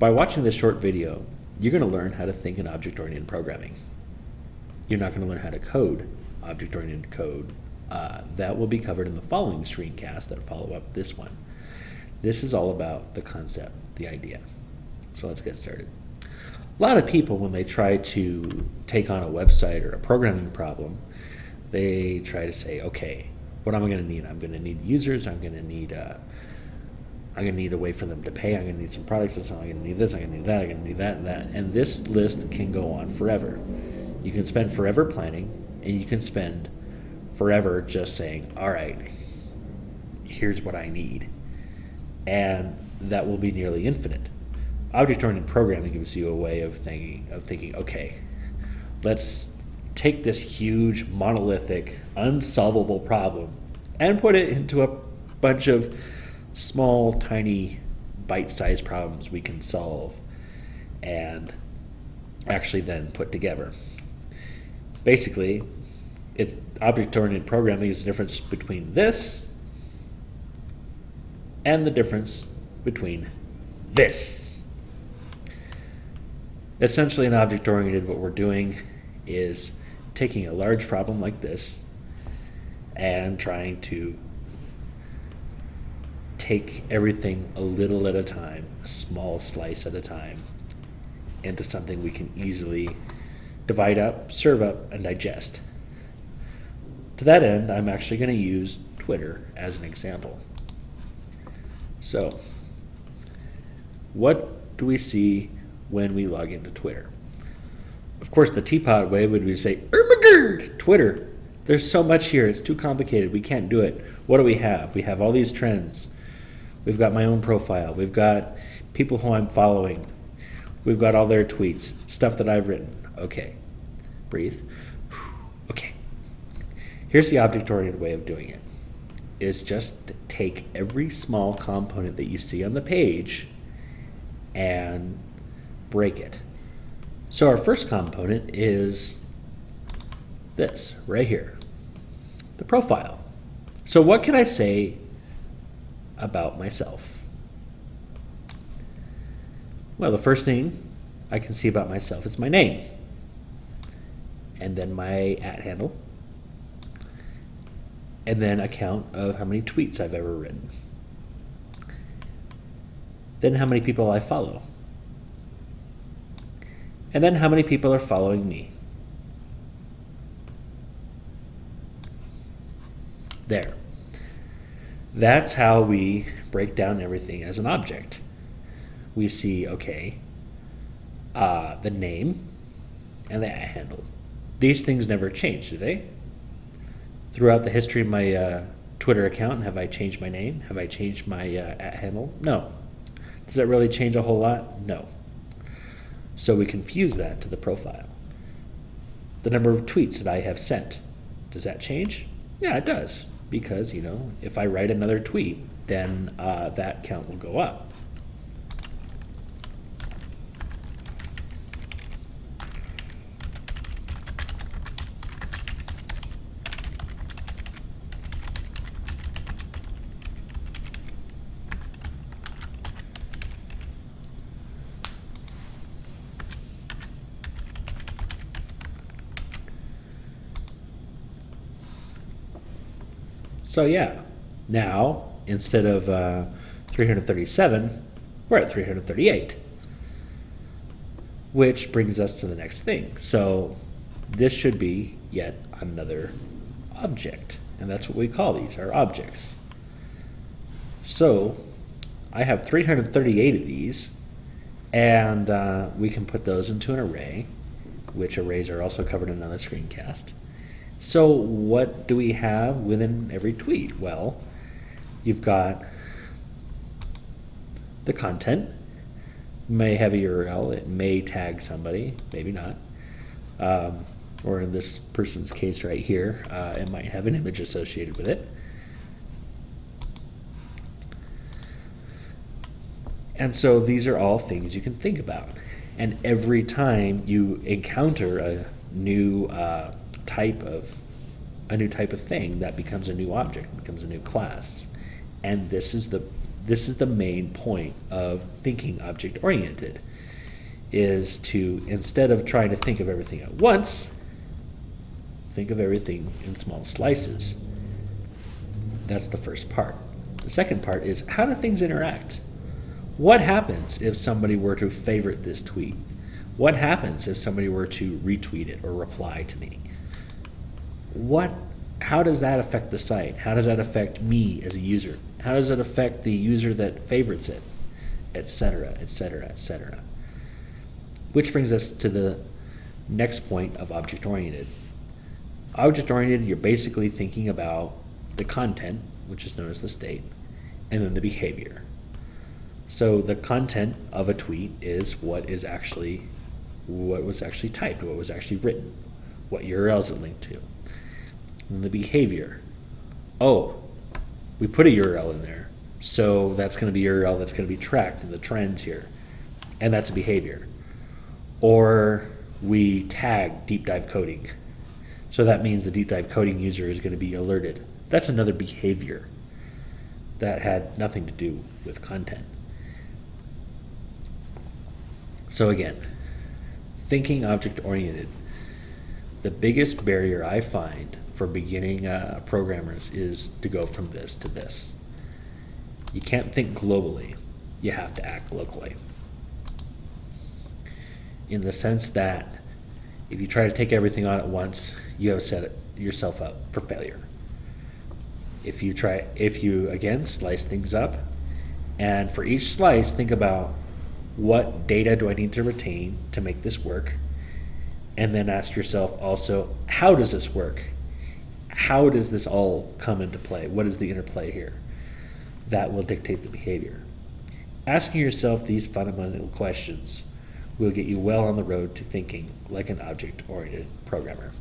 By watching this short video, you're going to learn how to think in object-oriented programming. You're not going to learn how to code object-oriented code. That will be covered in the following screencasts that follow up this one. This is all about the concept, the idea. So let's get started. A lot of people, when they try to take on a website or a programming problem, they try to say, okay, what am I going to need? I'm going to need users. I'm going to need a way for them to pay. I'm going to need some products. I'm going to need this. I'm going to need that. I'm going to need that and that. And this list can go on forever. You can spend forever planning, and you can spend forever just saying, all right, here's what I need. And that will be nearly infinite. Object-oriented programming gives you a way of thinking, okay, let's take this huge, monolithic, unsolvable problem and put it into a bunch of small, tiny, bite-sized problems we can solve and actually then put together. Basically, it's object-oriented programming is the difference between this and the difference between this. Essentially, in object-oriented, what we're doing is taking a large problem like this and trying to take everything a little at a time, a small slice at a time, into something we can easily divide up, serve up, and digest. To that end, I'm actually going to use Twitter as an example. So, what do we see when we log into Twitter? Of course, the teapot way would be to say, "Ermagerd, Twitter. There's so much here. It's too complicated. We can't do it." What do we have? We have all these trends. We've got my own profile. We've got people who I'm following. We've got all their tweets, stuff that I've written. Okay, breathe. Okay. Here's the object-oriented way of doing it. Is just take every small component that you see on the page and break it. So our first component is this right here, the profile. So what can I say about myself? Well, the first thing I can see about myself is my name, and then my @handle, and then a count of how many tweets I've ever written. Then how many people I follow. And then how many people are following me. There. That's how we break down everything as an object. We see, okay, the name and the @handle. These things never change, do they? Throughout the history of my Twitter account, have I changed my name? Have I changed my @handle? No. Does that really change a whole lot? No. So we can fuse that to the profile. The number of tweets that I have sent, does that change? Yeah, it does. Because, if I write another tweet, then that count will go up. So yeah, now instead of 337, we're at 338, which brings us to the next thing. So this should be yet another object, and that's what we call these, our objects. So I have 338 of these, and we can put those into an array, which arrays are also covered in another screencast. So what do we have within every tweet? Well, you've got the content, may have a URL, it may tag somebody, maybe not. Or in this person's case right here, it might have an image associated with it. And so these are all things you can think about. And every time you encounter a new type of thing, that becomes a new object, becomes a new class. And this is the this is the main point of thinking object-oriented, is to, instead of trying to think of everything at once, think of everything in small slices. That's the first part. The second part is, how do things interact? What happens if somebody were to favorite this tweet? What happens if somebody were to retweet it or reply to me? How does that affect the site? How does that affect me as a user? How does it affect the user that favorites it? Et cetera, et cetera, et cetera. Which brings us to the next point of object-oriented. Object-oriented, you're basically thinking about the content, which is known as the state, and then the behavior. So the content of a tweet is what was actually typed, what was actually written, what URLs it linked to. And the behavior. Oh, we put a URL in there, so that's going to be a URL that's going to be tracked in the trends here, and that's a behavior. Or we tag deep dive coding, so that means the deep dive coding user is going to be alerted. That's another behavior that had nothing to do with content. So again, thinking object-oriented, the biggest barrier I find for beginning programmers is to go from this to this. You can't think globally, you have to act locally. In the sense that if you try to take everything on at once, you have set yourself up for failure. If you again slice things up, and for each slice think about what data do I need to retain to make this work, and then ask yourself also, how does this work? How does this all come into play? What is the interplay here? That will dictate the behavior. Asking yourself these fundamental questions will get you well on the road to thinking like an object-oriented programmer.